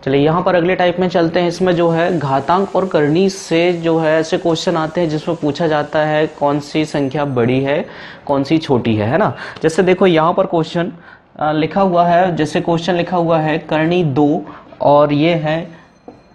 चलिए यहाँ पर अगले टाइप में चलते हैं। इसमें जो है घातांक और करनी से जो है ऐसे क्वेश्चन आते हैं जिसमें पूछा जाता है कौन सी संख्या बड़ी है कौन सी छोटी है ना। जैसे देखो यहाँ पर क्वेश्चन लिखा हुआ है, जैसे क्वेश्चन लिखा हुआ है करनी 2 और ये है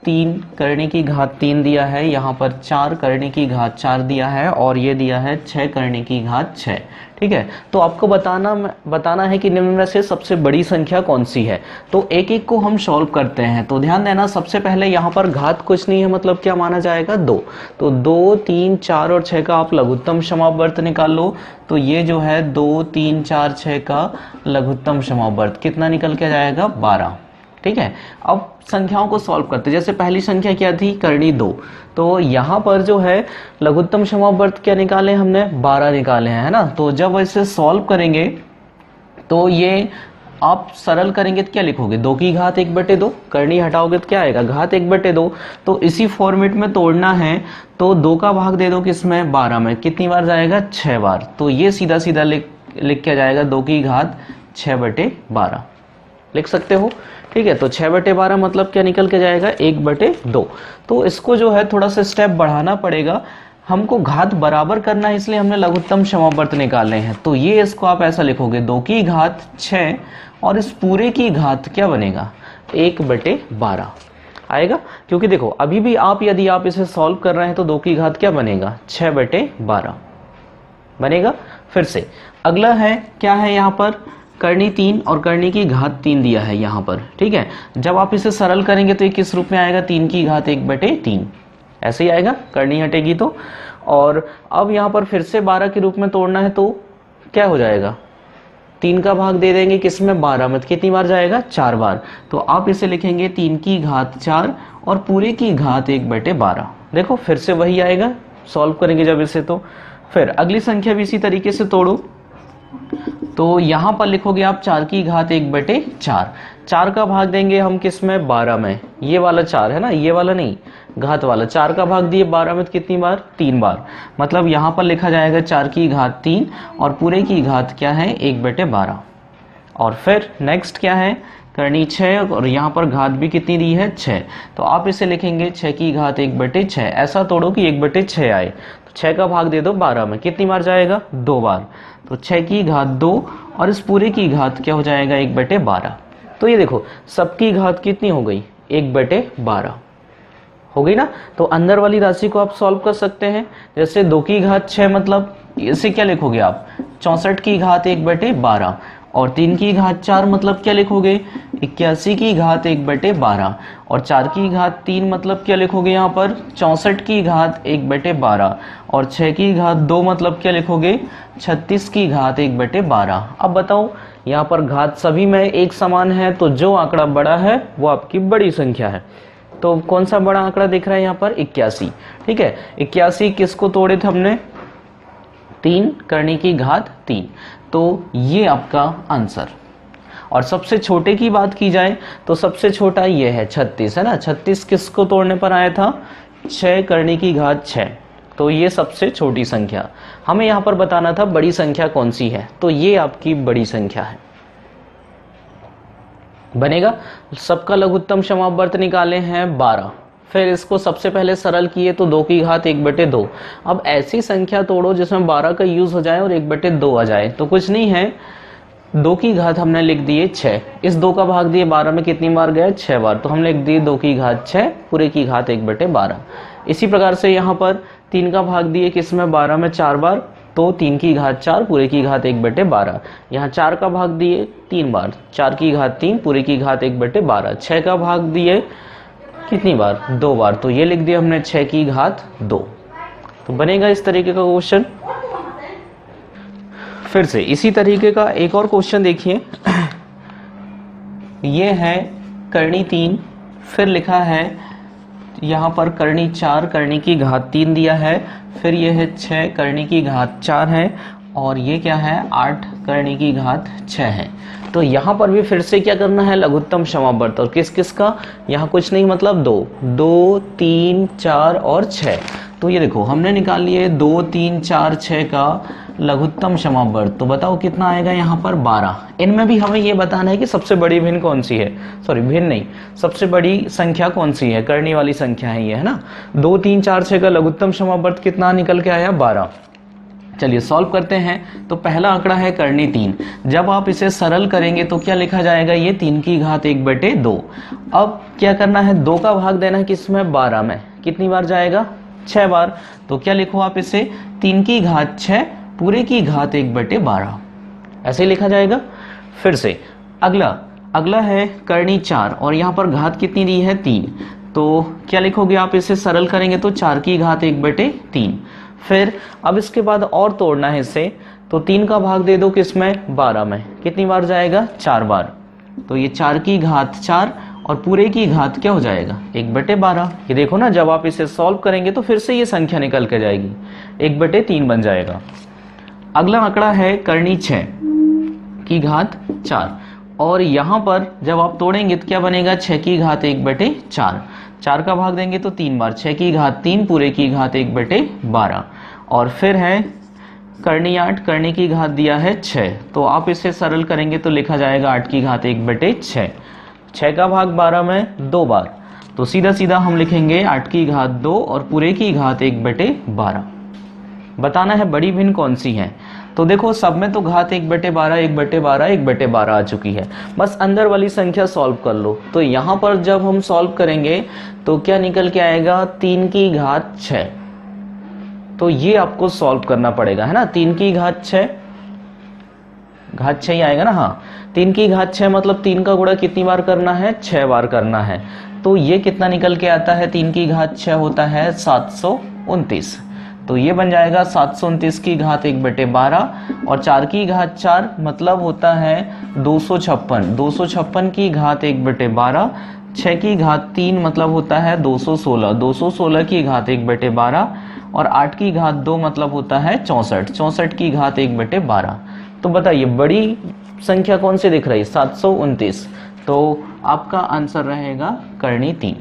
3 करने की घात 3 दिया है, यहाँ पर 4 करने की घात 4 दिया है और ये दिया है 6 करने की घात 6। ठीक है, तो आपको बताना है कि निम्न में से सबसे बड़ी संख्या कौन सी है। तो एक एक को हम सॉल्व करते हैं। तो ध्यान देना, सबसे पहले यहाँ पर घात कुछ नहीं है, मतलब क्या माना जाएगा 2। तो 2, 3, 4 और 6 का आप लघुत्तम समावर्त निकाल लो। तो ये जो है 2, 3, 4, 6 का लघुत्तम समावर्त कितना निकल के जाएगा 12। ठीक है, अब संख्याओं को सॉल्व करते हैं। जैसे पहली संख्या क्या थी, करनी 2, तो यहाँ पर जो है लघुत्तम समावर्त क्या निकाले हमने 12 निकाले हैं, है ना। तो जब इसे सॉल्व करेंगे तो ये आप सरल करेंगे तो क्या लिखोगे 2 की घात 1/2, करनी हटाओगे तो क्या आएगा घात 1/2। तो इसी फॉर्मेट में तोड़ना है तो 2 का भाग दे दो किसमें 12 में, कितनी बार जाएगा 6 बार। तो ये सीधा सीधा लिख के जाएगा 2 की घात 6/12 लिख सकते हो। ठीक है, तो 6/12 मतलब क्या निकल के जाएगा 1/2। तो इसको जो है थोड़ा सा स्टेप बढ़ाना पड़ेगा, हमको घात बराबर करना है, इसलिए हमने लघुत्तम समावर्त निकालने हैं। तो ये इसको आप ऐसा लिखोगे 2 की घात 6 और इस पूरे की घात क्या बनेगा 1/12 आएगा। क्योंकि देखो अभी भी आप यदि आप इसे सॉल्व कर रहे हैं तो 2 की घात क्या बनेगा 6/12 बनेगा। फिर से अगला है क्या है, यहाँ पर करनी 3 और करनी की घात 3 दिया है यहाँ पर। ठीक है, जब आप इसे सरल करेंगे तो ये किस रूप में आएगा 3 की घात 1/3 ऐसे ही आएगा, करनी हटेगी तो। और अब यहाँ पर फिर से 12 के रूप में तोड़ना है तो क्या हो जाएगा 3 का भाग दे देंगे किसमें 12 में, कितनी बार जाएगा 4 बार। तो आप इसे लिखेंगे 3 की घात 4 और पूरे की घात 1/12। देखो फिर से वही आएगा, सॉल्व करेंगे जब इसे। तो फिर अगली संख्या भी इसी तरीके से तोड़ो। तो यहां पर लिखोगे आप 4 की घात 1/4, 4 का भाग देंगे हम किसमें 12 में, ये वाला 4 है ना, ये वाला नहीं घात वाला। 4 का भाग दिए 12 में तो कितनी बार 3 बार, मतलब यहां पर लिखा जाएगा 4 की घात 3 और पूरे की घात क्या है 1/12। और फिर नेक्स्ट क्या है करनी 6 और यहाँ पर घात भी कितनी दी है 6। तो आप इसे लिखेंगे 6 की घात 1/6, ऐसा तोड़ो कि 1/6 आए। तो 6 का भाग दे दो 12 में, कितनी बार जाएगा 2 बार। तो 6 की घात 2 और इस पूरे की घात क्या हो जाएगा 1/12। तो ये देखो सबकी घात कितनी हो गई 1/12 हो गई ना। तो अंदर वाली राशि को आप सॉल्व कर सकते हैं। जैसे 2 की घात 6 मतलब इसे क्या लिखोगे आप 64 की घात 1/12 और 3 की घात 4 मतलब क्या लिखोगे 81 की घात 1/12 और 4 की घात 3 मतलब क्या लिखोगे यहाँ पर 64 की घात 1/12 और 6 की घात 2 मतलब क्या लिखोगे 36 की घात 1/12। अब बताओ यहाँ पर घात सभी में एक समान है, तो जो आंकड़ा बड़ा है वो आपकी बड़ी संख्या है। तो कौन सा बड़ा आंकड़ा दिख रहा है यहाँ पर 81। ठीक है, 81 किसको तोड़े थे हमने 3 करने की घात 3। तो ये आपका आंसर। और सबसे छोटे की बात की जाए तो सबसे छोटा ये है 36 है ना। 36 किसको तोड़ने पर आया था 6 करने की घात 6। तो ये सबसे छोटी संख्या। हमें यहाँ पर बताना था बड़ी संख्या कौन सी है, तो ये आपकी बड़ी संख्या है बनेगा। सबका लघुत्तम समावर्त निकाले हैं 12, फिर इसको सबसे पहले सरल किए तो 2 की घात 1/2। अब ऐसी संख्या तोड़ो जिसमें 12 का यूज हो जाए और 1/2 आ जाए। तो कुछ नहीं है 2 की घात हमने लिख दिए 6, इस 2 का भाग दिए 12 में कितनी बार गए 6 बार। तो हम लिख दिए 2 की घात 6 पूरे की घात 1/12। इसी प्रकार से यहाँ पर 3 का भाग दिए किसमें 12 में 4 बार, तो 3 की घात 4 पूरे की घात 1/12। यहाँ 4 का भाग दिए 3 बार, 4 की घात 3 पूरे की घात 1/12। 6 का भाग दिए कितनी बार 2 बार, तो ये लिख दिया हमने 6 की घात 2। तो बनेगा इस तरीके का क्वेश्चन। फिर से इसी तरीके का एक और क्वेश्चन देखिए। ये है करनी 3, फिर लिखा है यहाँ पर करनी 4 करनी की घात 3 दिया है, फिर ये है 6 करनी की घात 4 है और ये क्या है 8 करनी की घात 6 है। तो यहाँ पर भी फिर से क्या करना है लघुत्तम समावर्त। और किस किस का, यहाँ कुछ नहीं मतलब 2, 2, 3, 4 और 6। तो ये देखो हमने निकाल लिए 2, 3, 4, 6 का लघुत्तम समावर्त, तो बताओ कितना आएगा यहाँ पर 12। इनमें भी हमें ये बताना है कि सबसे बड़ी भिन्न कौन सी है, सॉरी भिन्न नहीं, सबसे बड़ी संख्या कौन सी है, करनी वाली संख्या है ये, है ना। 2, 3, 4, 6 का लघुत्तम समावर्त कितना निकल के आया, 12। चलिए सॉल्व करते हैं। तो पहला आंकड़ा है करनी 3, जब आप इसे सरल करेंगे तो क्या लिखा जाएगा, ये 3 की घात 1/2। अब क्या करना है, 2 का भाग देना है किसमें, 12 में, कितनी बार जाएगा, 6 बार। तो क्या लिखो आप इसे, 3 की घात 6 पूरे की घात 1/12, ऐसे लिखा जाएगा। फिर से अगला है करनी 4 और यहाँ पर घात कितनी दी है, 3। तो क्या लिखोगे आप, इसे सरल करेंगे तो 4 की घात 1/3। फिर अब इसके बाद और तोड़ना है इसे, तो 3 का भाग दे दो किसमें, 12 में, कितनी बार जाएगा, 4 बार। तो ये 4 की घात 4 और पूरे की घात क्या हो जाएगा, 1/12। ये देखो ना, जब आप इसे सॉल्व करेंगे तो फिर से ये संख्या निकल के जाएगी, 1/3 बन जाएगा। अगला आंकड़ा है करनी 6 की घात 4 और यहां पर जब आप तोड़ेंगे तो क्या बनेगा, 6 की घात 1/4। 4 का भाग देंगे तो 3 बार, 6 की घात 3 पूरे की घात 1/12। और फिर है करनी 8, करनी की घात दिया है 6, तो आप इसे सरल करेंगे तो लिखा जाएगा 8 की घात 1/6। 6 का भाग 12 में 2 बार, तो सीधा सीधा हम लिखेंगे 8 की घात 2 और पूरे की घात 1/12। बताना है बड़ी भिन्न कौन सी है। तो देखो सब में तो घात 1/12 1/12 1/12 आ चुकी है, बस अंदर वाली संख्या सॉल्व कर लो। तो यहाँ पर जब हम सॉल्व करेंगे तो क्या निकल के आएगा, 3 की घात 6। तो ये आपको सॉल्व करना पड़ेगा, है ना। 3 की घात 6, घात 6 ही आएगा ना, हाँ। 3 की घात 6 मतलब 3 का गुणा कितनी बार करना है, 6 बार करना है। तो ये कितना निकल के आता है, 3 की घात 6 होता है 729। तो ये बन जाएगा 729 की घात 1/12 और 4 की घात 4 मतलब होता है 256। 256 की घात 1/12, 6 की घात 3 मतलब होता है 216। 216 की घात 1/12 और 8 की घात 2 मतलब होता है 64। 64 की घात 1/12। तो बताइए बड़ी संख्या कौन सी दिख रही, 729। तो आपका आंसर रहेगा करनी 3।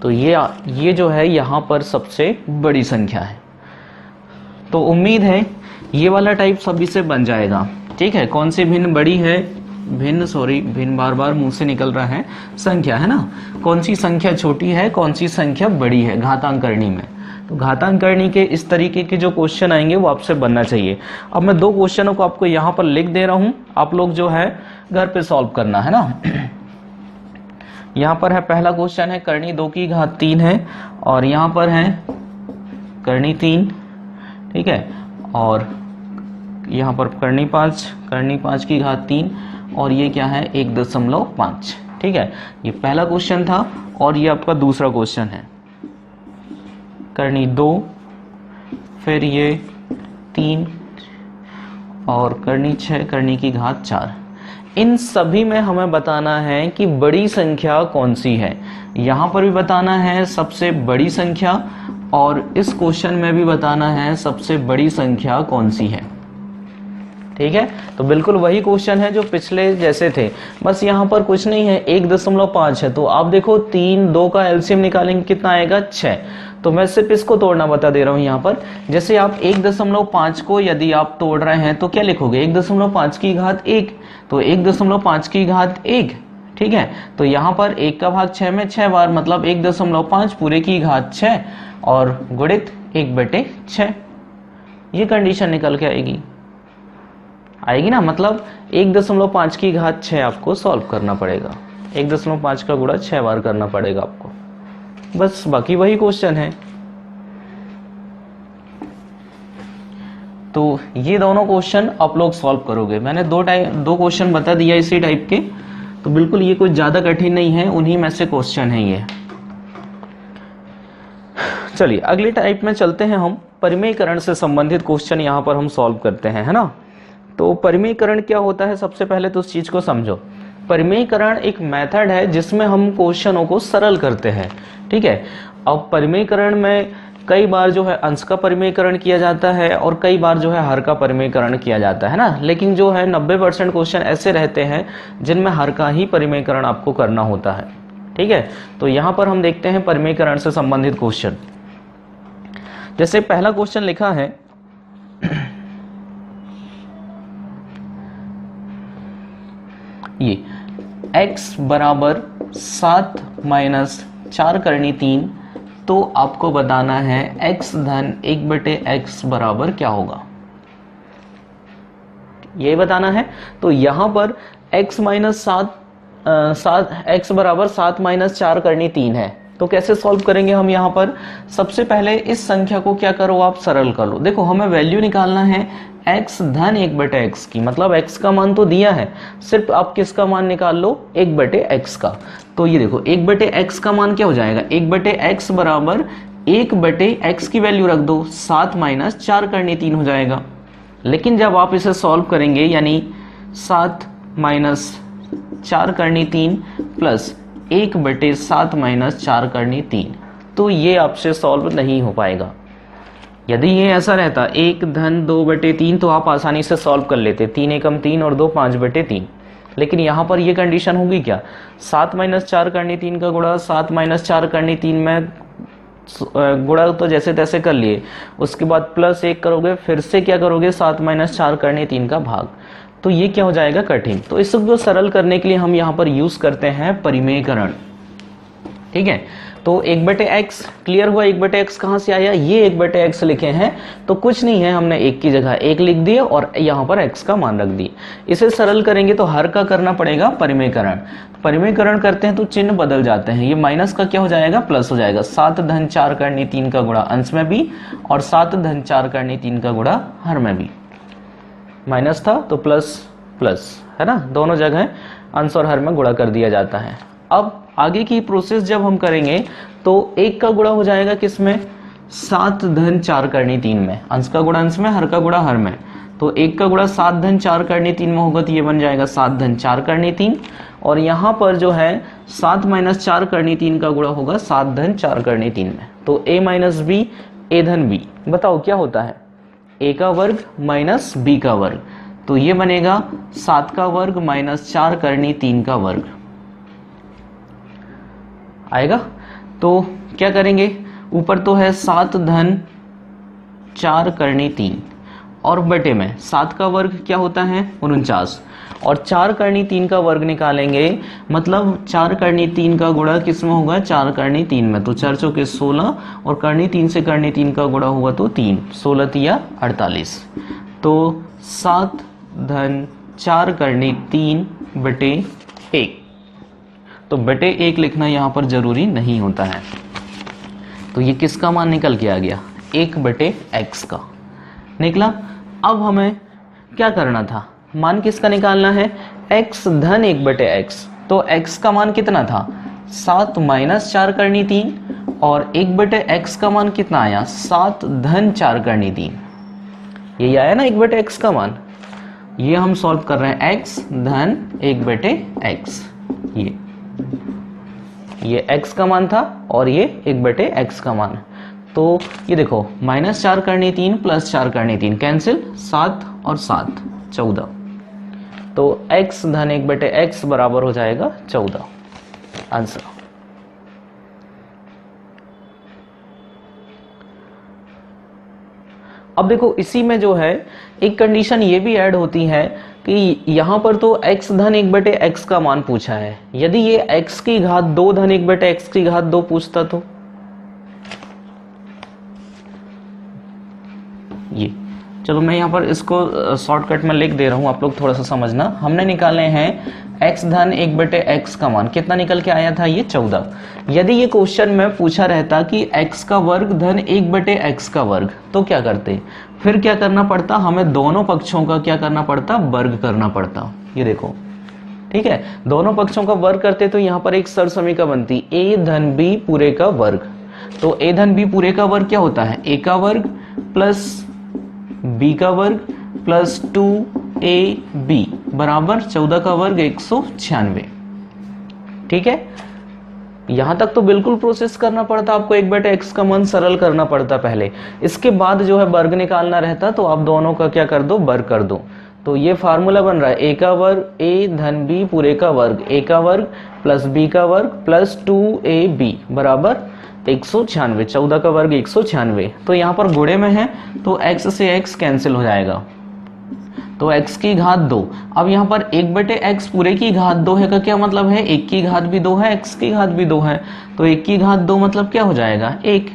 तो ये जो है यहाँ पर सबसे बड़ी संख्या है। तो उम्मीद है ये वाला टाइप सभी से बन जाएगा, ठीक है। कौन सी भिन्न बड़ी है, भिन्न बार बार मुंह से निकल रहा है, संख्या है ना, कौन सी संख्या छोटी है, कौन सी संख्या बड़ी है घातांक करनी में। तो घातांक करनी के इस तरीके के जो क्वेश्चन आएंगे वो आपसे बनना चाहिए। अब मैं 2 क्वेश्चनों को आपको यहाँ पर लिख दे रहा हूँ, आप लोग जो है घर पे सॉल्व करना है ना। यहाँ पर है पहला क्वेश्चन है करनी 2 की घात 3 है और यहाँ पर है करनी 3, ठीक है। और यहाँ पर करनी 5 की घात 3 और ये क्या है 1.5, ठीक है। ये पहला क्वेश्चन था और ये आपका दूसरा क्वेश्चन है करनी 2, फिर ये 3 और करनी 6 करनी की घात 4। इन सभी में हमें बताना है कि बड़ी संख्या कौन सी है। यहाँ पर भी बताना है सबसे बड़ी संख्या और इस क्वेश्चन में भी बताना है सबसे बड़ी संख्या कौन सी है, ठीक है। तो बिल्कुल वही क्वेश्चन है जो पिछले जैसे थे, बस यहाँ पर कुछ नहीं है, 1.5 है। तो आप देखो 3, 2 का एलसीएम निकालेंगे कितना आएगा, 6। तो मैं सिर्फ इसको तोड़ना बता दे रहा हूँ यहाँ पर। जैसे आप 1.5 को यदि आप तोड़ रहे हैं तो क्या लिखोगे, 1.5 की घात 1, तो 1.5 की घात 1, ठीक है। तो यहाँ पर 1 का भाग 6 में 6 बार मतलब 1.5 पूरे की घात 6 और गुणित 1/6। ये कंडीशन निकल के आएगी ना, मतलब 1.5 की घात 6 आपको सॉल्व करना पड़ेगा। 1.5 का गुणा 6 बार करना पड़ेगा आपको, बस बाकी वही क्वेश्चन है। तो ये दोनों क्वेश्चन आप लोग सॉल्व करोगे। मैंने 2 क्वेश्चन बता दिया इसी टाइप के, तो बिल्कुल ये कोई ज्यादा कठिन नहीं है, उन्हीं में से क्वेश्चन है ये। चलिए अगले टाइप में चलते हैं हम। परिमेयकरण से संबंधित क्वेश्चन यहाँ पर हम सॉल्व करते हैं, है ना। तो परिमेयकरण क्या होता है, सबसे पहले तो उस चीज को समझो। परिमेयकरण एक मेथड है जिसमें हम क्वेश्चनों को सरल करते हैं, ठीक है। अब परिमेयकरण में कई बार जो है अंश का परिमेयकरण किया जाता है और कई बार जो है हर का परिमेयकरण किया जाता है ना, लेकिन जो है 90% क्वेश्चन ऐसे रहते हैं जिनमें हर का ही परिमेयकरण आपको करना होता है, ठीक है। तो यहाँ पर हम देखते हैं परिमेयकरण से संबंधित क्वेश्चन। जैसे पहला क्वेश्चन लिखा है ये x बराबर 7 माइनस 4 करनी 3, तो आपको बताना है x धन 1/x बराबर क्या होगा, ये बताना है। तो यहां पर x माइनस 7 x बराबर 7 माइनस 4 करनी 3 है, तो कैसे सॉल्व करेंगे हम यहाँ पर। सबसे पहले इस संख्या को क्या करो, आप सरल कर लो। देखो हमें वैल्यू निकालना है x धन 1/x की, मतलब x का मान तो दिया है, सिर्फ आप किसका मान निकाल लो, 1/x का। तो ये देखो 1/x का मान क्या हो जाएगा, 1/x बराबर 1/x की वैल्यू रख दो, 7 माइनस 4 करनी 3 हो जाएगा। लेकिन जब आप इसे सॉल्व करेंगे यानी 7 माइनस 4 करनी 3 प्लस 1/7 माइनस 4 करनी 3, तो ये आपसे सॉल्व नहीं हो पाएगा। यदि ये ऐसा रहता 1 धन 2/3 तो आप आसानी से सॉल्व कर लेते, 3 एकम 3 और 2 5/3। लेकिन यहाँ पर ये कंडीशन होगी क्या, 7 माइनस 4 करनी 3 का गुणा 7 माइनस 4 करनी 3 में गुणा तो जैसे तैसे कर लिए, उसके बाद प्लस 1 करोगे, फिर से क्या करोगे 7 माइनस 4 करनी 3 का भाग, तो ये क्या हो जाएगा कठिन। तो इसको सरल करने के लिए हम यहाँ पर यूज करते हैं परिमेयकरण। ठीक है, तो 1/x क्लियर हुआ। 1/x कहाँ से आया, ये 1/x लिखे हैं, तो कुछ नहीं है, हमने 1 की जगह 1 लिख दिया और यहाँ पर x का मान रख दिए। इसे सरल करेंगे तो हर का करना पड़ेगा परिमेयकरण। परिमेयकरण करते हैं तो चिन्ह बदल जाते हैं, ये माइनस का क्या हो जाएगा, प्लस हो जाएगा। 7 धन 4 करनी 3 का गुणा अंश में भी और 7 धन 4 करनी 3 का गुणा हर में भी। माइनस था तो प्लस प्लस है ना, दोनों जगह अंश और हर में गुणा कर दिया जाता है। अब आगे की प्रोसेस जब हम करेंगे तो 1 का गुणा हो जाएगा किसमें, 7 धन 4 करनी 3 में, अंश का गुणा अंश में, हर का गुणा हर में। तो 1 का गुणा 7 धन 4 करनी 3 में होगा, तो ये बन जाएगा 7 धन 4 करनी 3। और यहाँ पर जो है 7 माइनस 4 करनी 3 का गुणा होगा 7 धन 4 करनी 3 में। तो a माइनस बी, a धन b, बताओ क्या होता है, a का वर्ग माइनस b का वर्ग, तो ये बनेगा 7 का वर्ग माइनस 4 करनी 3 का वर्ग आएगा। तो क्या करेंगे, ऊपर तो है 7 धन 4 करनी 3 और बटे में 7 का वर्ग क्या होता है 49 और 4 करनी 3 का वर्ग निकालेंगे, मतलब 4 करनी 3 का गुणा किस में होगा, 4 करनी 3 में, तो 4 चौके 16 और करनी 3 से करनी 3 का गुणा होगा तो 3, 16 तिया 48। तो 7 धन 4 करनी 3 बटे 1, तो बटे 1 लिखना यहाँ पर जरूरी नहीं होता है। तो ये किसका मान निकल के आ गया, 1/x का निकला। अब हमें क्या करना था, मान किसका निकालना है, x धन 1/x। तो x का मान कितना था, 7 माइनस 4 करनी 3 और 1/x का मान कितना आया, 7 धन 4 करनी 3। यही आया ना 1/x का मान, ये हम सॉल्व कर रहे हैं, x धन 1/x। ये x का मान था और ये 1/x का मान। तो ये देखो माइनस 4 करनी 3 प्लस 4 करनी 3 कैंसिल, 7 और 7 14, तो x धन 1/x बराबर हो जाएगा 14 आंसर। अब देखो इसी में जो है एक कंडीशन ये भी ऐड होती है कि यहां पर तो x धन 1/x का मान पूछा है, यदि ये x की घात 2 धन 1/x की घात 2 पूछता तो ये, चलो मैं यहाँ पर इसको शॉर्टकट में लिख दे रहा हूं, आप लोग थोड़ा सा समझना। हमने निकाले हैं x धन 1/x का मान, कितना निकल के आया था, ये 14। यदि ये क्वेश्चन में पूछा रहता कि x का वर्ग धन 1/x का वर्ग, तो क्या करते, फिर क्या करना पड़ता, हमें दोनों पक्षों का क्या करना पड़ता, वर्ग करना पड़ता। ये देखो ठीक है, दोनों पक्षों का वर्ग करते तो यहाँ पर एक सरसमीका बनती, a धन b पूरे का वर्ग। तो a धन b पूरे का वर्ग क्या होता है, a का वर्ग प्लस b का वर्ग प्लस 2ab बराबर 14 का वर्ग 196। ठीक है, यहां तक तो बिल्कुल प्रोसेस करना पड़ता, आपको 1/x का मान सरल करना पड़ता पहले, इसके बाद जो है वर्ग निकालना रहता, तो आप दोनों का क्या कर दो, वर्ग कर दो। तो ये फार्मूला बन रहा है a का वर्ग a धन b पूरे का वर्ग, a का वर्ग प्लस b का वर्ग प्लस 2ab बराबर 196, 14 का वर्ग 196, तो यहाँ पर गुणे में है तो x से x कैंसिल हो जाएगा, तो x की घात 2। अब यहाँ पर 1/x पूरे की घात 2 है का क्या मतलब है, 1 की घात भी 2 है, x की घात भी 2 है, तो 1 की घात 2 मतलब क्या हो जाएगा 1,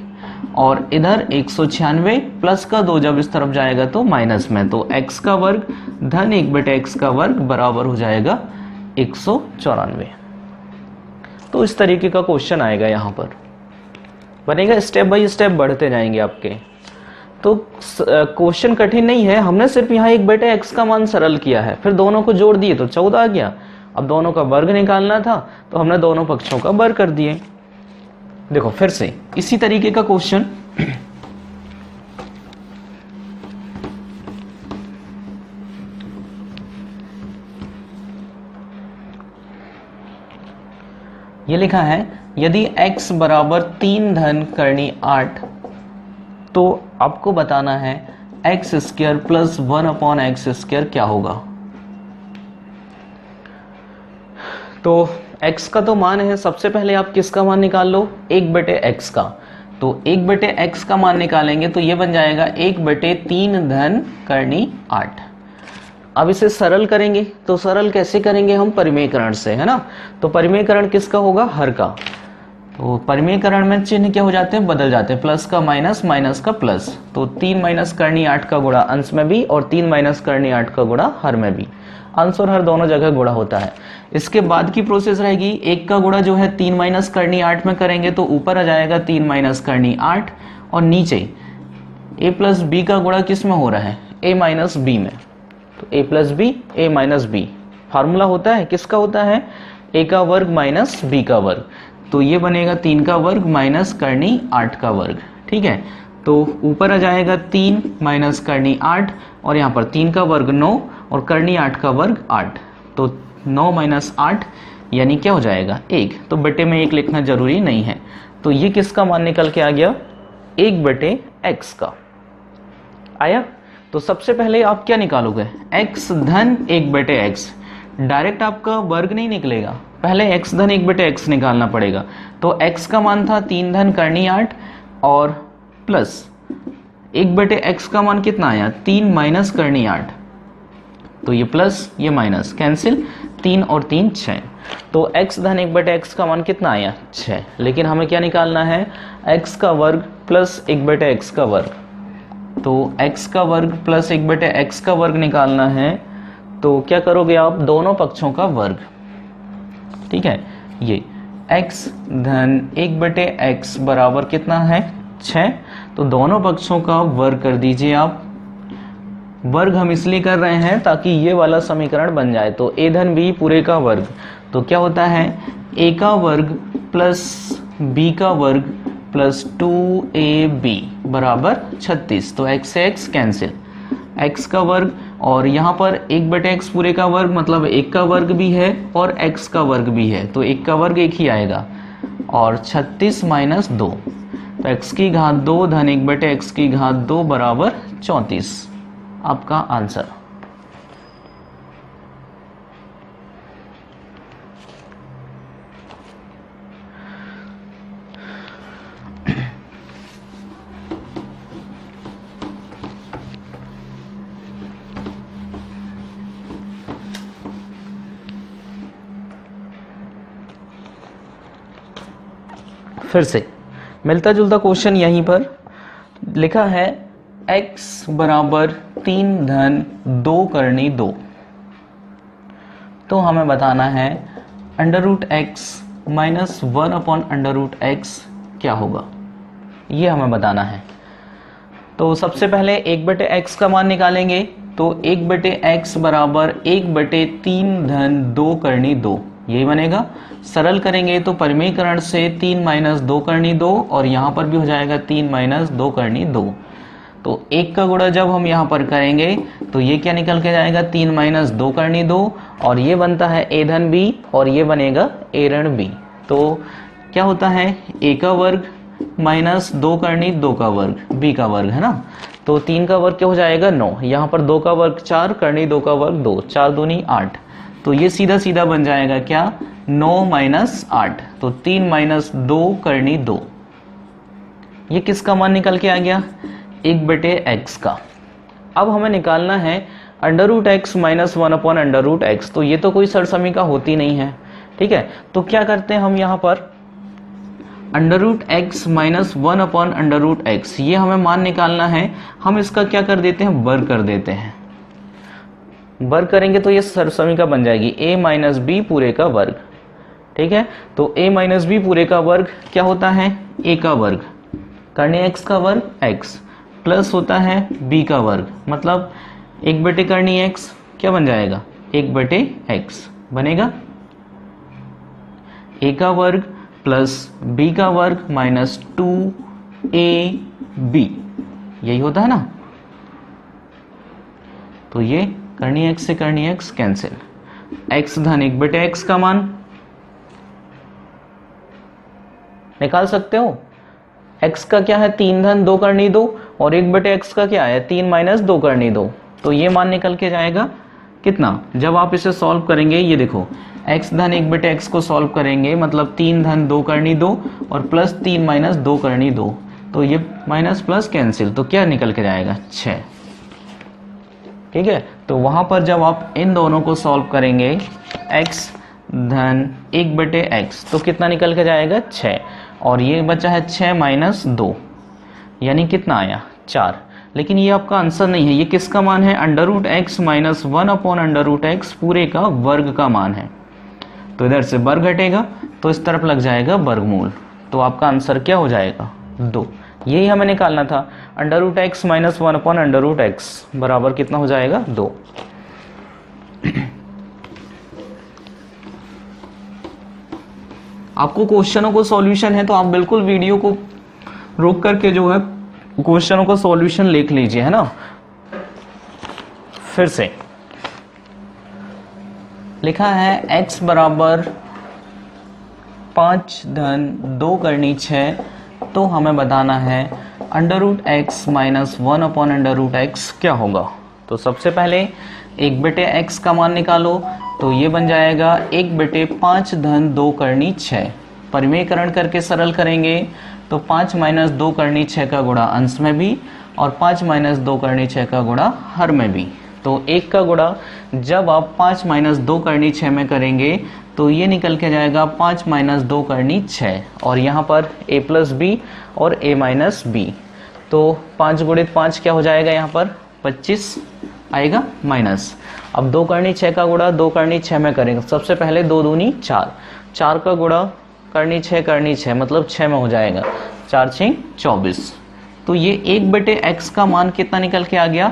और इधर 196 प्लस का 2 जब इस तरफ जाएगा तो माइनस में, तो x का वर्ग धन 1/x का वर्ग बराबर हो जाएगा 194। तो इस तरीके का क्वेश्चन आएगा, यहाँ पर बनेगा, स्टेप बाय स्टेप बढ़ते जाएंगे आपके। तो क्वेश्चन कठिन नहीं है, हमने सिर्फ यहाँ 1/x का मान सरल किया है, फिर दोनों को जोड़ दिए तो 14 आ गया। अब दोनों का वर्ग निकालना था तो हमने दोनों पक्षों का वर्ग कर दिए। देखो फिर से इसी तरीके का क्वेश्चन ये लिखा है, यदि x बराबर 3 धन करनी 8 तो आपको बताना है x square plus 1/x square क्या होगा। तो x का तो मान है, सबसे पहले आप किसका मान निकाल लो, 1/x का, तो 1/x का मान निकालेंगे तो ये बन जाएगा 1/3 धन करनी 8। अब इसे सरल करेंगे, तो सरल कैसे करेंगे हम, परिमेयकरण से, है ना। तो परिमेयकरण किसका होगा, हर का, तो परिमेयकरण में चिन्ह क्या हो जाते हैं, बदल जाते हैं, प्लस का माइनस, माइनस का प्लस, तो 3 माइनस करनी 8 का गुणा अंश में भी और 3 माइनस करनी 8 का गुणा हर में भी, अंश और हर दोनों जगह गुणा होता है। इसके बाद की प्रोसेस रहेगी, 1 का गुणा जो है 3 माइनस करनी 8 में करेंगे तो ऊपर आ जाएगा 3 माइनस करनी 8, और नीचे a प्लस बी का गुणा किस में हो रहा है, a माइनस बी में, तो a plus B, a minus B, formula होता है किसका होता है, a का वर्ग माइनस b का वर्ग, तो ये बनेगा 3 का वर्ग माइनस करनी 8 का वर्ग, ठीक है। तो ऊपर आ जाएगा 3 माइनस करनी 8, और यहाँ पर 3 का वर्ग 9 और करनी 8 का वर्ग 8, तो 9 माइनस 8 यानी क्या हो जाएगा 1, तो बटे में 1 लिखना जरूरी नहीं है। तो ये किसका मान निकल के आ गया, 1/x का आया। तो सबसे पहले आप क्या निकालोगे, x धन 1/x, डायरेक्ट आपका वर्ग नहीं निकलेगा, पहले x धन 1/x निकालना पड़ेगा। तो x का मान था 3 धन करनी 8 और प्लस 1/x का मान कितना आया, 3 माइनस करनी 8, तो ये प्लस ये माइनस कैंसिल, 3 और 3 6, तो x धन 1/x का मान कितना आया 6, लेकिन हमें क्या निकालना है, x का वर्ग प्लस 1/x का वर्ग, तो x का वर्ग प्लस 1/x का वर्ग निकालना है, तो क्या करोगे आप, दोनों पक्षों का वर्ग, ठीक है। ये x धन 1/x बराबर कितना है 6, तो दोनों पक्षों का वर्ग कर दीजिए आप। वर्ग हम इसलिए कर रहे हैं ताकि ये वाला समीकरण बन जाए, तो a धन b पूरे का वर्ग, तो क्या होता है a का वर्ग प्लस b का वर्ग प्लस 2ab बराबर 36, तो x से x कैंसिल, x का वर्ग और यहाँ पर 1/x पूरे का वर्ग मतलब 1 का वर्ग भी है और x का वर्ग भी है, तो 1 का वर्ग 1 ही आएगा, और 36 माइनस 2, तो x की घात 2 धन 1/x की घात 2 बराबर 34 आपका आंसर। फिर से मिलता जुलता क्वेश्चन यहीं पर लिखा है, x बराबर 3 धन 2 करनी 2, तो हमें बताना है √x माइनस 1/√x क्या होगा, ये हमें बताना है। तो सबसे पहले 1/x का मान निकालेंगे, तो 1/x बराबर 1/3 धन 2 करनी 2, यही बनेगा। सरल करेंगे तो परिमेयकरण से 3 माइनस 2 करनी 2, और यहाँ पर भी हो जाएगा 3 माइनस 2 करनी 2, तो 1 का गुणा जब हम यहाँ पर करेंगे तो ये क्या निकल के जाएगा, 3 माइनस 2 करनी 2, और ये बनता है a धन b और ये बनेगा a ऋण b, तो क्या होता है a का वर्ग माइनस 2 करनी 2 का वर्ग, b का वर्ग है ना, तो 3 का वर्ग क्या हो जाएगा 9, यहाँ पर 2 का वर्ग 4 करनी 2 का वर्ग 2, 4 दूनी 8, तो ये सीधा सीधा बन जाएगा क्या 9 माइनस 8, तो 3 माइनस 2 करनी 2, ये किसका मान निकल के आ गया, 1/x का। अब हमें निकालना है √x माइनस 1 अपॉन √x। तो ये तो कोई सरसमीका होती नहीं है, ठीक है। तो क्या करते हैं हम यहाँ पर √x माइनस 1 अपॉन √x, ये हमें मान निकालना है। हम इसका क्या कर देते हैं, वर्ग कर देते हैं। वर्ग करेंगे तो ये सरसमीका बन जाएगी a माइनस बी पूरे का वर्ग, ठीक है। तो a माइनस बी पूरे का वर्ग क्या होता है, a का वर्ग करनी x का वर्ग x प्लस होता है b का वर्ग, मतलब 1 करनी x क्या बन जाएगा, 1/x बनेगा। a का वर्ग प्लस b का वर्ग माइनस 2ab, यही होता है ना। तो ये करनी x से करनी x कैंसिल, x धन 1/x का मान निकाल सकते हो। x का क्या है, 3 धन 2 करनी 2, और 1/x का क्या है, 3 माइनस 2 करनी 2। तो ये मान निकल के जाएगा कितना, जब आप इसे सॉल्व करेंगे, ये देखो x धन 1/x को सॉल्व करेंगे, मतलब 3 धन 2 करनी 2 और प्लस 3 माइनस 2 करनी 2, तो ये माइनस प्लस कैंसिल, तो क्या निकल के जाएगा 6, ठीक है। तो वहां पर जब आप इन दोनों को सॉल्व करेंगे x धन 1/x, तो कितना निकल के जाएगा 6, और ये बचा है 6 माइनस 2, यानी कितना आया 4। लेकिन ये आपका आंसर नहीं है, ये किसका मान है, √x माइनस 1 अपॉन √x पूरे का वर्ग का मान है। तो इधर से वर्ग घटेगा तो इस तरफ लग जाएगा वर्गमूल, तो आपका आंसर क्या हो जाएगा 2। यही हमें निकालना था, √x माइनस 1 अपॉन √x बराबर कितना हो जाएगा 2। आपको क्वेश्चनों को सॉल्यूशन है तो आप बिल्कुल वीडियो को रोक करके जो है क्वेश्चनों का सॉल्यूशन लिख लीजिए, है ना। फिर से लिखा है x बराबर 5 धन 2 करनी 6, तो हमें बताना है √x माइनस 1 अपॉन √x क्या होगा। तो सबसे पहले 1/x का मान निकालो, तो ये बन जाएगा 1/5 धन 2 करनी 6। परिमेयकरण करके सरल करेंगे तो 5 माइनस 2 करनी 6 का गुणा अंश में भी, और 5 माइनस 2 करनी 6 का गुणा हर में भी। तो 1 का गुणा जब आप 5 माइनस 2 करनी 6 में करेंगे तो ये निकल के जाएगा 5 माइनस 2 करनी 6, और यहाँ पर a प्लस बी और a माइनस बी। तो 5 गुणित 5 क्या हो जाएगा, यहाँ पर 25 आएगा माइनस। अब 2 करनी 6 का गुणा 2 करनी 6 में करेंगे, सबसे पहले 2 दूनी 4, 4 का गुणा करनी 6 मतलब 6 में हो जाएगा, 4 6 24। तो ये 1/x का मान कितना निकल के आ गया,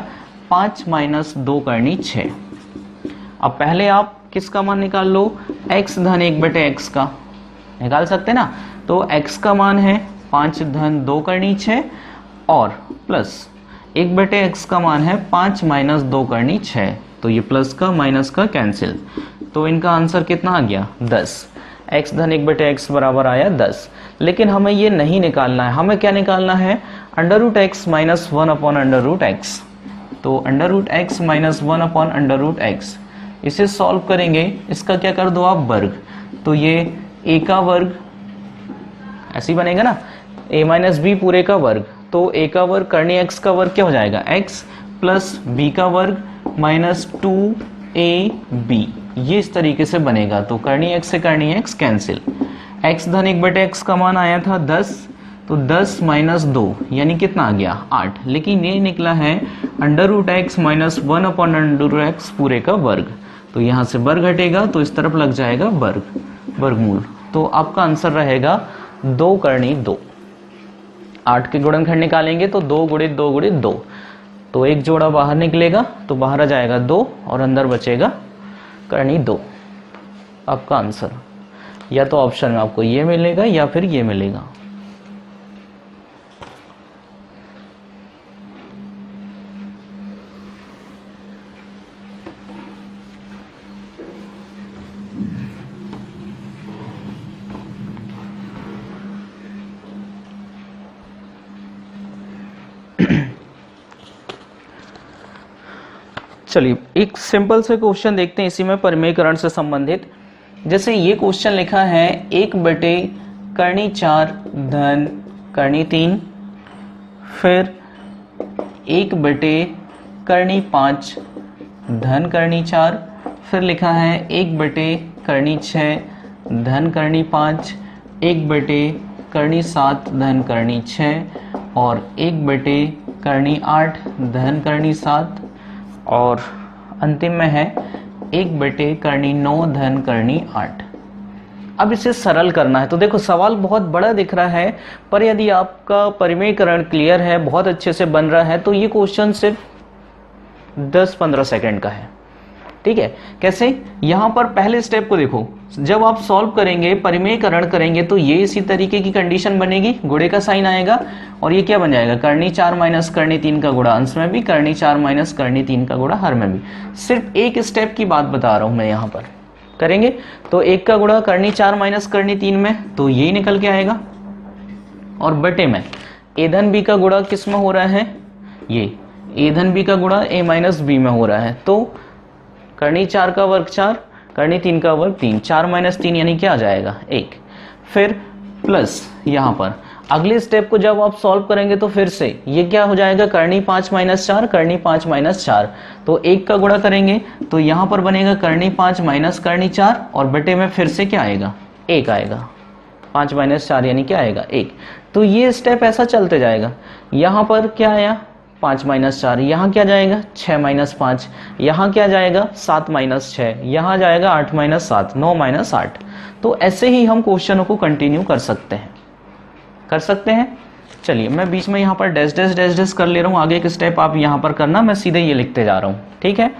5 माइनस 2 करनी 6। अब पहले आप किसका मान निकाल लो, x धन 1/x का निकाल सकते ना। तो x का मान है 5 धन 2 करनी 6, और प्लस 1/x का मान है 5 माइनस 2 करनी 6। तो ये प्लस का माइनस का कैंसिल, तो इनका आंसर कितना आ गया 10। x धन 1/x बराबर आया 10। लेकिन हमें ये नहीं निकालना है, हमें क्या निकालना है, √x माइनस 1 अपॉन √x। तो √x माइनस 1 अपॉन √x, इसे सॉल्व करेंगे, इसका क्या कर दो आप वर्ग, तो ये a का वर्ग ऐसे ही बनेगा ना, a माइनस बी पूरे का वर्ग। तो a का वर्ग करनी x का वर्ग क्या हो जाएगा, x प्लस b का वर्ग माइनस 2ab, ये इस तरीके से बनेगा। तो करनी x से करनी x कैंसिल, x धन 1/x का मान आया था 10, तो 10 माइनस 2 यानी कितना आ गया 8। लेकिन ये निकला है √x माइनस 1 अपॉन √x पूरे का वर्ग। तो यहाँ से वर्ग घटेगा तो इस तरफ लग जाएगा वर्ग, वर्गमूल। तो आपका आंसर रहेगा 2 करनी 2। 8 के गुणनखंड निकालेंगे तो 2 गुणित 2 गुणित 2, तो एक जोड़ा बाहर निकलेगा तो बाहर आ जाएगा 2 और अंदर बचेगा करनी 2। आपका आंसर या तो ऑप्शन में आपको ये मिलेगा या फिर ये मिलेगा। चलिए एक सिंपल से क्वेश्चन देखते हैं इसी में परिमेयकरण से संबंधित। जैसे ये क्वेश्चन लिखा है 1/करनी 4 धन करनी 3 फिर 1/5 धन करनी 4, फिर लिखा है 1/6 धन करनी 5, 1/7 धन करनी 6 और 1/8 धन करनी 7 और अंतिम में है 1/9 धन करनी 8। अब इसे सरल करना है। तो देखो सवाल बहुत बड़ा दिख रहा है, पर यदि आपका परिमेयकरण क्लियर है, बहुत अच्छे से बन रहा है, तो ये क्वेश्चन सिर्फ 10-15 सेकंड का है। ठीक है, कैसे? यहां पर पहले स्टेप को देखो, जब आप सॉल्व करेंगे, परिमेयकरण करेंगे, तो ये इसी तरीके की कंडीशन बनेगी, गुणे का साइन आएगा और ये क्या बन जाएगा, करनी 4 माइनस करनी 3 का गुणा अंश में भी, करनी 4 माइनस करनी 3 का गुणा हर में भी। सिर्फ एक स्टेप की बात बता रहा हूं मैं यहाँ पर। करेंगे तो 1 का गुणा करनी 4 माइनस करनी 3 में, तो यही निकल के आएगा, और बटे में ए धन बी का गुणा किस में हो रहा है, ये ए धन बी का गुणा ए माइनस बी में हो रहा है। तो करनी 4 का वर्ग 4, करनी 3 का वर्ग 3, 4 माइनस 3 यानी क्या आ जाएगा 1। फिर प्लस यहाँ पर अगले स्टेप को जब आप सॉल्व करेंगे तो फिर से ये क्या हो जाएगा, करनी 5 माइनस 4, करनी 5 माइनस 4, तो 1 का गुणा करेंगे तो यहाँ पर बनेगा करनी 5 माइनस करनी 4 और बटे में फिर से क्या आएगा, 1 आएगा। 5 माइनस 4 यानी क्या आएगा 1। तो ये स्टेप ऐसा चलते जाएगा। यहाँ पर क्या आया 5 माइनस 4, यहाँ क्या जाएगा 6 माइनस 5, यहाँ क्या जाएगा 7 माइनस 6, यहाँ जाएगा 8 माइनस 7, 9 माइनस 8। तो ऐसे ही हम क्वेश्चनों को कंटिन्यू कर सकते हैं। चलिए मैं बीच में यहाँ पर डैश डैश डैश डैश कर ले रहा हूँ, आगे एक स्टेप आप यहाँ पर करना, मैं सीधे ये लिखते जा रहा हूँ। ठीक है,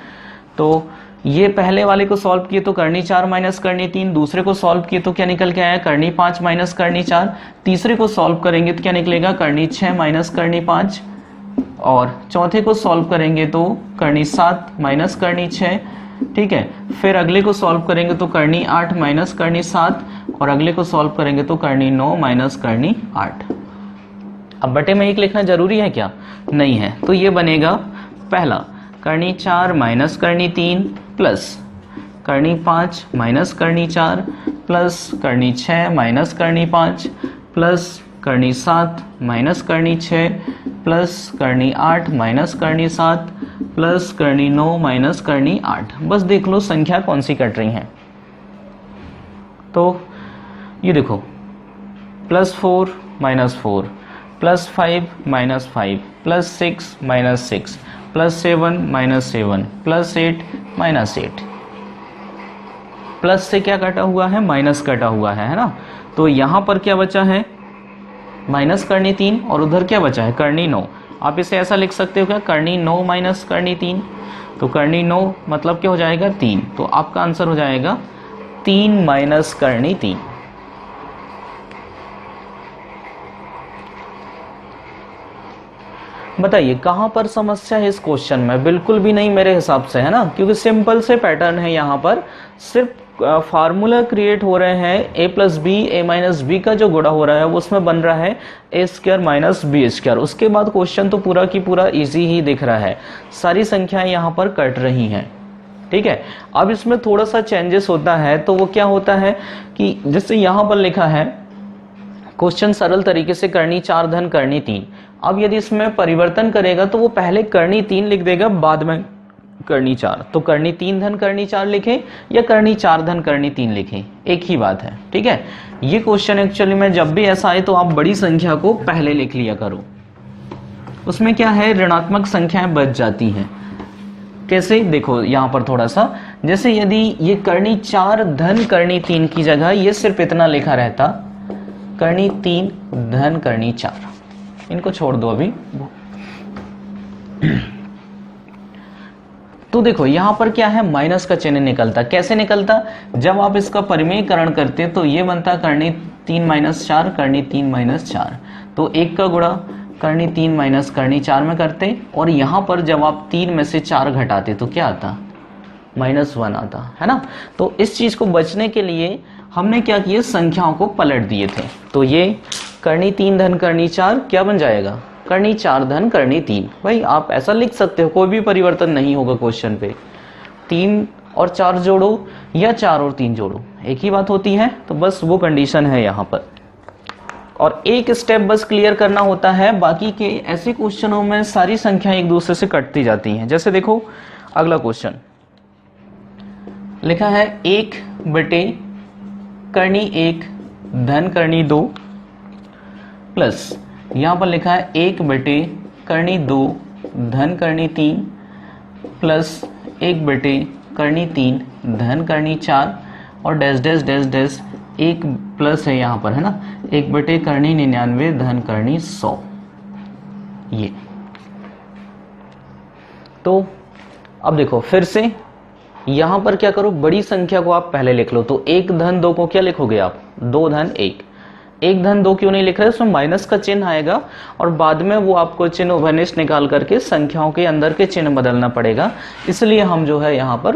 तो ये पहले वाले को सॉल्व किए तो करनी 4 माइनस करनी 3, दूसरे को सॉल्व किए तो क्या निकल के आया, करनी 5 माइनस करनी 4, तीसरे को सॉल्व करेंगे तो क्या निकलेगा, करनी 6 माइनस करनी 5, और चौथे को सॉल्व करेंगे तो करनी 7 माइनस करनी 6। ठीक है, फिर अगले को सॉल्व करेंगे तो करनी 8 माइनस करनी 7, और अगले को सॉल्व करेंगे तो करनी 9 माइनस करनी 8। अब बटे में 1 लिखना जरूरी है क्या, नहीं है, तो ये बनेगा पहला करनी 4 माइनस करनी 3 प्लस करनी 5 माइनस करनी 4 प्लस करनी 6 माइनस करनी 5 प्लस करनी 7 माइनस करनी 6 प्लस करनी 8 माइनस करनी 7 प्लस करनी 9 माइनस करनी 8। बस देख लो संख्या कौन सी कट रही है। तो ये देखो +4 minus 4 +5 minus 5 +6 minus 6 +7 minus 7 +8 minus 8। Plus से क्या कटा हुआ है, माइनस कटा हुआ है ना। तो यहां पर क्या बचा है, माइनस करनी 3 और उधर क्या बचा है, करनी 9। आप इसे ऐसा लिख सकते हो क्या, करनी 9 माइनस करनी 3, तो करनी 9 मतलब क्या हो जाएगा 3। तो आपका आंसर हो जाएगा 3 माइनस करनी 3। बताइए कहां पर समस्या है इस क्वेश्चन में, बिल्कुल भी नहीं मेरे हिसाब से, है ना, क्योंकि सिंपल से पैटर्न है। यहाँ पर सिर्फ फार्मूला क्रिएट हो रहे हैं, a plus B A minus B का जो गुणा हो रहा है वो उसमें बन रहा है a square minus B square. उसके बाद क्वेश्चन तो पूरा की पूरा इजी ही दिख रहा है, सारी संख्याएं यहाँ पर कट रही हैं। ठीक है, अब इसमें थोड़ा सा चेंजेस होता है, तो वो क्या होता है कि जैसे यहाँ पर लिखा है क्वेश्चन सरल तरीके से करनी 4 धन करनी 3। अब यदि इसमें परिवर्तन करेगा तो वो पहले करनी 3 लिख देगा, बाद में करनी 4। तो करनी 3 धन करनी 4 लिखें या करनी 4 धन करनी 3 लिखें, एक ही बात है। ठीक है, ये क्वेश्चन एक्चुअली में जब भी ऐसा आए तो आप बड़ी संख्या को पहले लिख लिया करो। उसमें क्या है, ऋणात्मक संख्याएं बच जाती हैं। कैसे, देखो यहां पर थोड़ा सा, जैसे यदि ये करनी 4 धन करनी 3 की जगह ये सिर्फ इतना लिखा रहता, करनी 3 धन करनी 4, इनको छोड़ दो अभी। तो देखो यहां पर क्या है, माइनस का चिन्ह निकलता। कैसे निकलता, जब आप इसका परिमेयकरण करते तो ये बनता करनी 3 माइनस 4 करनी 3 माइनस 4। तो 1 का गुणा करनी 3 माइनस करनी 4 में करते, और यहां पर जब आप 3 में से 4 घटाते तो क्या आता, -1 आता, है ना। तो इस चीज को बचने के लिए हमने क्या किया, संख्याओं को पलट दिए थे। तो ये करनी 3 धन करनी 4 क्या बन जाएगा, करनी 4 धन करनी 3। भाई आप ऐसा लिख सकते हो, कोई भी परिवर्तन नहीं होगा क्वेश्चन पे। 3 और 4 जोड़ो या 4 और 3 जोड़ो, एक ही बात होती है। तो बस वो कंडीशन है यहाँ पर। और एक स्टेप बस क्लियर करना होता है, बाकी के ऐसे क्वेश्चनों में सारी संख्या एक दूसरे से कटती जाती हैं। जैसे देखो अगला क्वेश्चन लिखा है 1 बटे करनी 1 धन करनी 2 प्लस यहां पर लिखा है 1 बटे करनी 2 धन करनी 3 प्लस 1 बटे करनी 3 धन करनी 4 और डैश डैश डैश डैश एक प्लस है यहां पर, है ना, 1 बटे करनी 99 धन करनी 100। ये तो अब देखो फिर से यहां पर क्या करो, बड़ी संख्या को आप पहले लिख लो। तो 1 धन 2 को क्या लिखोगे आप, 2 धन 1। 1 धन 2 क्यों नहीं लिख रहे, उसमें माइनस का चिन्ह आएगा और बाद में वो आपको चिन्ह उभयनिष्ठ निकाल करके संख्याओं के अंदर के चिन्ह बदलना पड़ेगा। इसलिए हम जो है यहाँ पर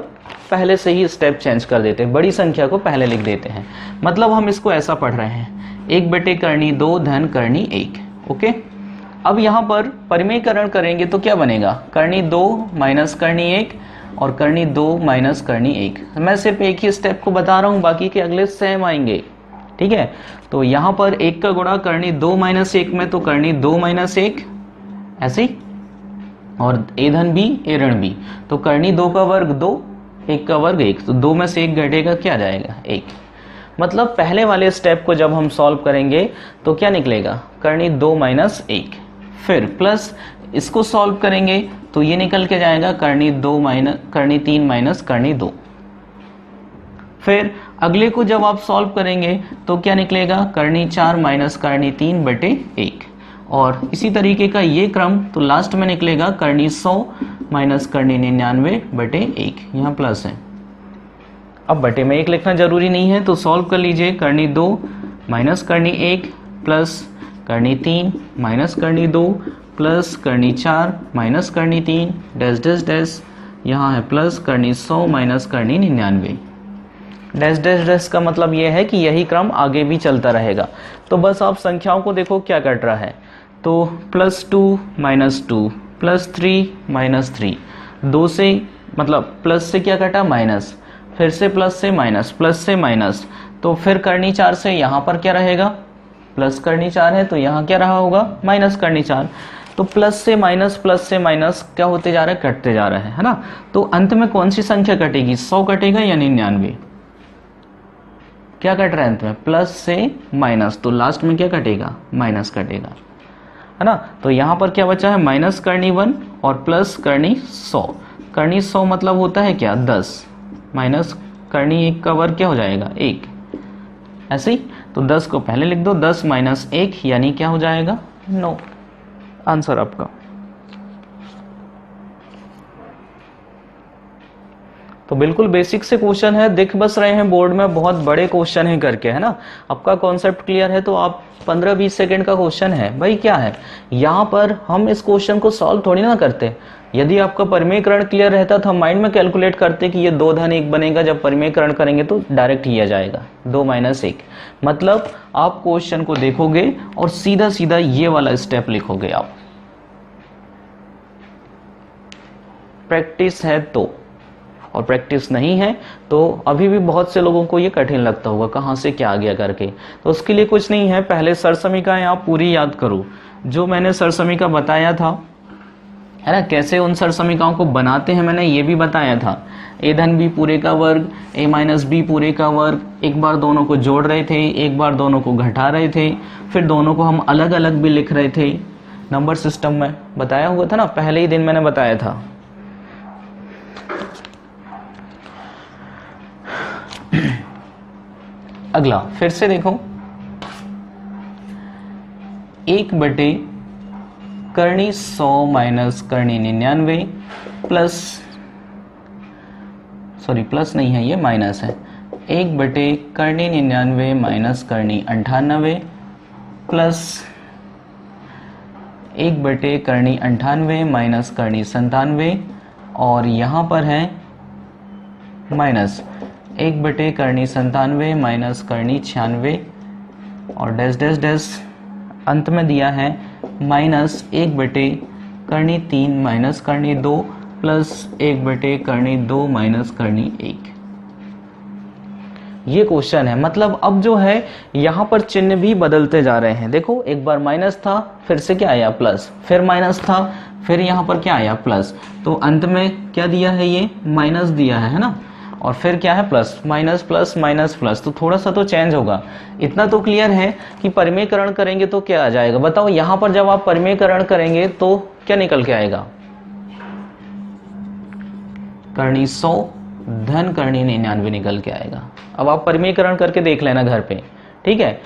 पहले से ही स्टेप चेंज कर देते हैं, बड़ी संख्या को पहले लिख देते हैं। मतलब हम इसको ऐसा पढ़ रहे हैं 1 बटे करनी 2 धन करनी 1। ओके, अब यहाँ पर परिमेयकरण करेंगे तो क्या बनेगा, करनी 2 माइनस करनी 1 और करनी 2 माइनस करनी 1। मैं सिर्फ एक ही स्टेप को बता रहा हूं, बाकी के अगले सेम आएंगे। ठीक है, तो यहां पर 1 का गुणा करनी 2 माइनस 1 में, तो करनी 2 माइनस 1 ऐसे ही, और ए धन बी ए ऋण बी, तो करनी 2 का वर्ग 2, 1 का वर्ग 1, तो 2 में से 1 घटेगा, क्या जाएगा 1। मतलब पहले वाले स्टेप को जब हम सॉल्व करेंगे तो क्या निकलेगा, करनी 2 माइनस 1, फिर प्लस इसको सॉल्व करेंगे तो ये निकल के जाएगा करनी 3 माइनस करनी 2। फिर अगले को जब आप सॉल्व करेंगे तो क्या निकलेगा, करनी 4 माइनस करनी 3 बटे 1, और इसी तरीके का ये क्रम, तो लास्ट में निकलेगा करनी 100 माइनस करनी 99 बटे 1। यहाँ प्लस है, अब बटे में 1 लिखना जरूरी नहीं है, तो सॉल्व कर लीजिए। करनी 2 माइनस करनी 1 प्लस करनी 3 माइनस करनी 2 प्लस करनी 4 माइनस करनी 3 डैश डैश डैश, यहाँ है प्लस करनी 100 माइनस करनी 99। डैश डैश डैश का मतलब यह है कि यही क्रम आगे भी चलता रहेगा। तो बस आप संख्याओं को देखो क्या कट रहा है, तो +2 माइनस 2 +3 माइनस 3, 2 से मतलब प्लस से क्या कटा माइनस, फिर से प्लस से माइनस, तो फिर करनी 4 से यहाँ पर क्या रहेगा, प्लस करनी 4 है तो यहाँ क्या रहा होगा माइनस करनी 4। तो प्लस से माइनस क्या होते जा रहा है, कटते जा रहा है ना। तो अंत में कौन सी संख्या कटेगी, 100 कटेगा या 99, क्या कट रहा है अंत में, प्लस से माइनस, तो लास्ट में क्या कटेगा, माइनस कटेगा, है ना। तो यहाँ पर क्या बचा है, माइनस करनी 1 और प्लस करनी 100। करनी 100 मतलब होता है क्या 10, माइनस करनी 1 का वर्ग क्या हो जाएगा 1, ऐसे ही। तो 10 को पहले लिख दो, 10 माइनस 1 यानी क्या हो जाएगा 9, आंसर आपका। तो बिल्कुल बेसिक से क्वेश्चन है, दिख बस रहे हैं बोर्ड में, बहुत बड़े क्वेश्चन है करके, है ना। आपका कॉन्सेप्ट क्लियर है तो आप 15-20 सेकंड का क्वेश्चन है भाई, क्या है यहाँ पर हम इस क्वेश्चन को सॉल्व थोड़ी ना करते। यदि आपका परिमेयकरण क्लियर रहता तो हम माइंड में कैलकुलेट करते कि ये 2 धन 1 बनेगा, जब परिमेयकरण करेंगे तो डायरेक्ट ही आ जाएगा 2 माइनस 1। मतलब आप क्वेश्चन को देखोगे और सीधा सीधा ये वाला स्टेप लिखोगे आप, प्रैक्टिस है तो, और प्रैक्टिस नहीं है तो अभी भी बहुत से लोगों को ये कठिन लगता होगा कहाँ से क्या आ गया करके। तो उसके लिए कुछ नहीं है, पहले सरसमीकाएं आप पूरी याद करो, जो मैंने सरसमीका बताया था, है ना, कैसे उन सरसमीकाओं को बनाते हैं मैंने ये भी बताया था। ए धन बी पूरे का वर्ग, ए माइनस बी पूरे का वर्ग, एक बार दोनों को जोड़ रहे थे, एक बार दोनों को घटा रहे थे, फिर दोनों को हम अलग अलग भी लिख रहे थे। नंबर सिस्टम में बताया हुआ था ना, पहले ही दिन मैंने बताया था। अगला फिर से देखो, 1 बटे करनी 100 माइनस करनी 99 प्लस, सॉरी प्लस नहीं है ये माइनस है, 1 बटे करनी 99 माइनस करनी 98 प्लस 1 बटे करनी 98 माइनस करनी 97, और यहाँ पर है माइनस 1 बटे करनी 97 माइनस करनी 96 और डैश डैश डैश, अंत में दिया है माइनस 1 बटे करनी 3 माइनस करनी 2 प्लस 1 बटे करनी 2 माइनस करनी 1। ये क्वेश्चन है। मतलब अब जो है यहाँ पर चिन्ह भी बदलते जा रहे हैं। देखो एक बार माइनस था, फिर से क्या आया प्लस, फिर माइनस था, फिर यहाँ पर क्या आया प्लस, तो अंत में क्या दिया है, ये माइनस दिया है ना, और फिर क्या है plus, minus plus minus plus, तो थोड़ा सा तो चेंज होगा। इतना तो क्लियर है कि परिमेयकरण करेंगे तो क्या आ जाएगा, बताओ। यहाँ पर जब आप परिमेयकरण करेंगे तो क्या निकल के आएगा, करनी 100 धन करनी 99 निकल के आएगा। अब आप परिमेयकरण करके देख लेना घर पे, ठीक है।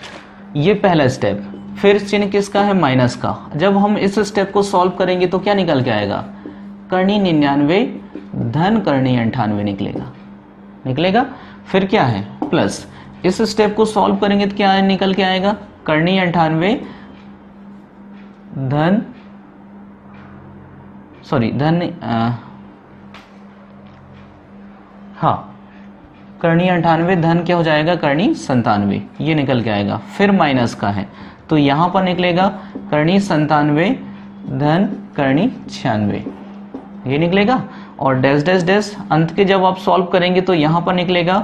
ये पहला स्टेप। फिर चिन्ह किसका है, माइनस का। जब हम इस स्टेप को सॉल्व करेंगे तो क्या निकल के आएगा, करनी 99 धन करनी 98 निकलेगा। फिर क्या है प्लस, इस स्टेप को सॉल्व करेंगे तो क्या निकल के आएगा, करनी 98 धन करनी 98 धन क्या हो जाएगा, करनी 97, ये निकल के आएगा। फिर माइनस का है तो यहां पर निकलेगा करनी 97 धन करनी 96, ये निकलेगा। और डैश डैश डैश अंत के जब आप सॉल्व करेंगे तो यहां पर निकलेगा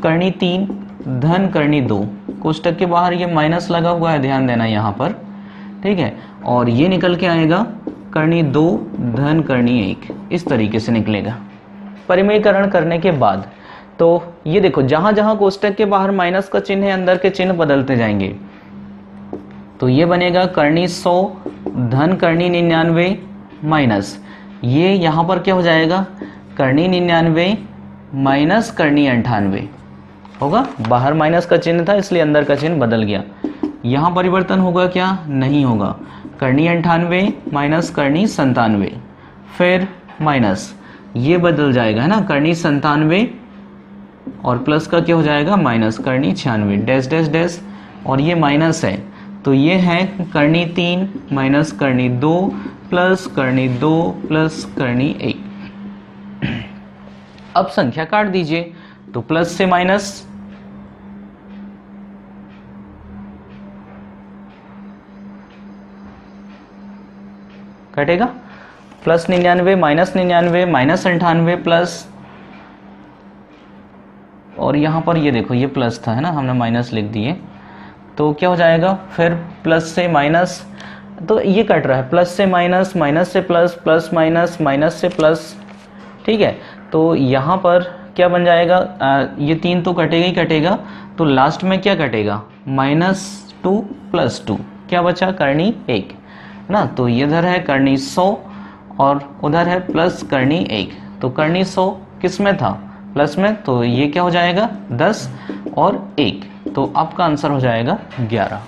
करनी 3 धन करनी 2, कोष्टक के बाहर ये माइनस लगा हुआ है, ध्यान देना यहां पर, ठीक है। और ये निकल के आएगा करनी 2 धन करनी 1, इस तरीके से निकलेगा परिमेयकरण करने के बाद। तो ये देखो जहां जहां कोष्टक के बाहर माइनस का चिन्ह है, अंदर के चिन्ह बदलते जाएंगे। तो ये बनेगा करनी 100 धन करनी 99 माइनस, ये यहां पर क्या हो जाएगा, करनी 99 माइनस करनी 98 होगा। बाहर माइनस का चिन्ह था इसलिए अंदर का चिन्ह बदल गया। यहां परिवर्तन होगा क्या, नहीं होगा। करनी 98 माइनस करनी 97, फिर माइनस, ये बदल जाएगा है ना, करनी 97 और प्लस का क्या हो जाएगा, माइनस करनी 96, डैश डैश डैश, और ये माइनस है तो ये है करनी 3 माइनस करनी 2 प्लस करनी 2 प्लस करनी 1। अब संख्या काट दीजिए, तो प्लस से माइनस, कटेगा, प्लस 99 माइनस 99 माइनस 98 प्लस, और यहां पर ये देखो ये प्लस था है ना, हमने माइनस लिख दिए, तो क्या हो जाएगा, फिर प्लस से माइनस, तो ये कट रहा है, प्लस से माइनस, माइनस से प्लस, प्लस माइनस, माइनस से प्लस, ठीक है। तो यहां पर क्या बन जाएगा, ये 3 तो कटेगा ही कटेगा, तो लास्ट में क्या कटेगा, -2 + 2, क्या बचा, करनी 1 ना। तो ये इधर है करनी 100 और उधर है प्लस करनी 1, तो करनी 100 किस में था, प्लस में, तो ये क्या हो जाएगा 10 और 1, तो आपका आंसर हो जाएगा 11।